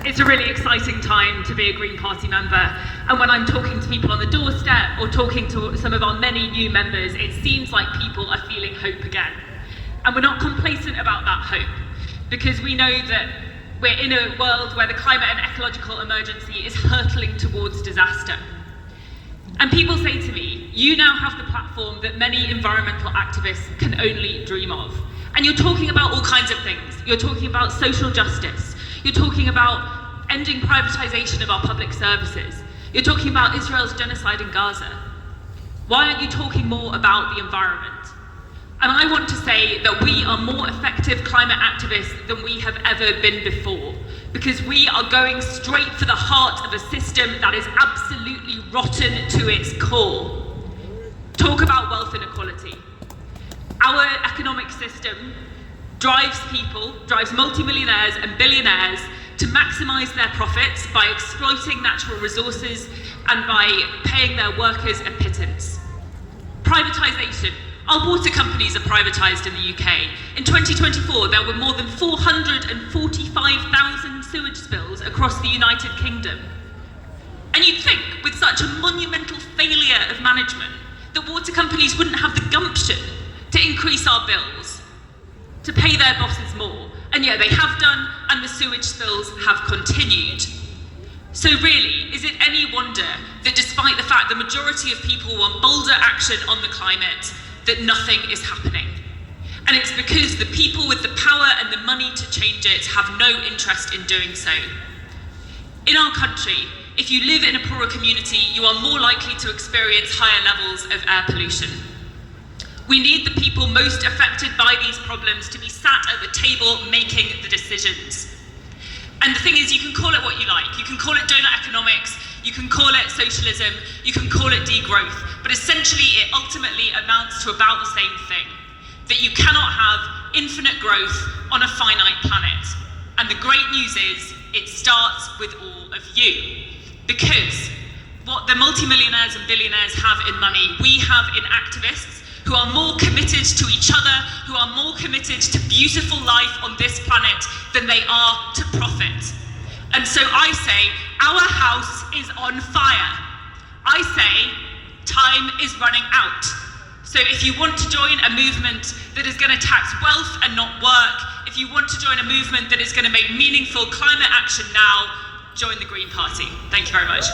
It's a really exciting time to be a Green Party member, and when I'm talking to people on the doorstep or talking to some of our many new members, it seems like people are feeling hope again. And we're not complacent about that hope, because we know that we're in a world where the climate and ecological emergency is hurtling towards disaster. And people say to me, you now have the platform that many environmental activists can only dream of. And you're talking about all kinds of things. You're talking about social justice. You're talking about ending privatization of our public services. You're talking about Israel's genocide in Gaza. Why aren't you talking more about the environment? And I want to say that we are more effective climate activists than we have ever been before, because we are going straight for the heart of a system that is absolutely rotten to its core. Talk about wealth inequality. Our economic system drives multimillionaires and billionaires to maximize their profits by exploiting natural resources and by paying their workers a pittance. Privatization. Our water companies are privatised in the UK. In 2024, there were more than 445,000 sewage spills across the United Kingdom. And you'd think, with such a monumental failure of management, that water companies wouldn't have the gumption to increase our bills, to pay their bosses more. And yeah, they have done, and the sewage spills have continued. So really, is it any wonder that despite the fact the majority of people want bolder action on the climate, that nothing is happening? And it's because the people with the power and the money to change it have no interest in doing so. In our country, if you live in a poorer community, you are more likely to experience higher levels of air pollution. We need the people most affected by these problems to be sat at the table making the decisions. And the thing is, you can call it what you like. You can call it donut economics, you can call it socialism, you can call it degrowth, but essentially it ultimately amounts to about the same thing, that you cannot have infinite growth on a finite planet. And the great news is, it starts with all of you. Because what the multimillionaires and billionaires have in money, we have in activists who are more committed to each other, who are more committed to beautiful life on this planet than they are to profit. And so I say, our house is on fire. I say, time is running out. So if you want to join a movement that is going to tax wealth and not work, if you want to join a movement that is going to make meaningful climate action now, join the Green Party. Thank you very much.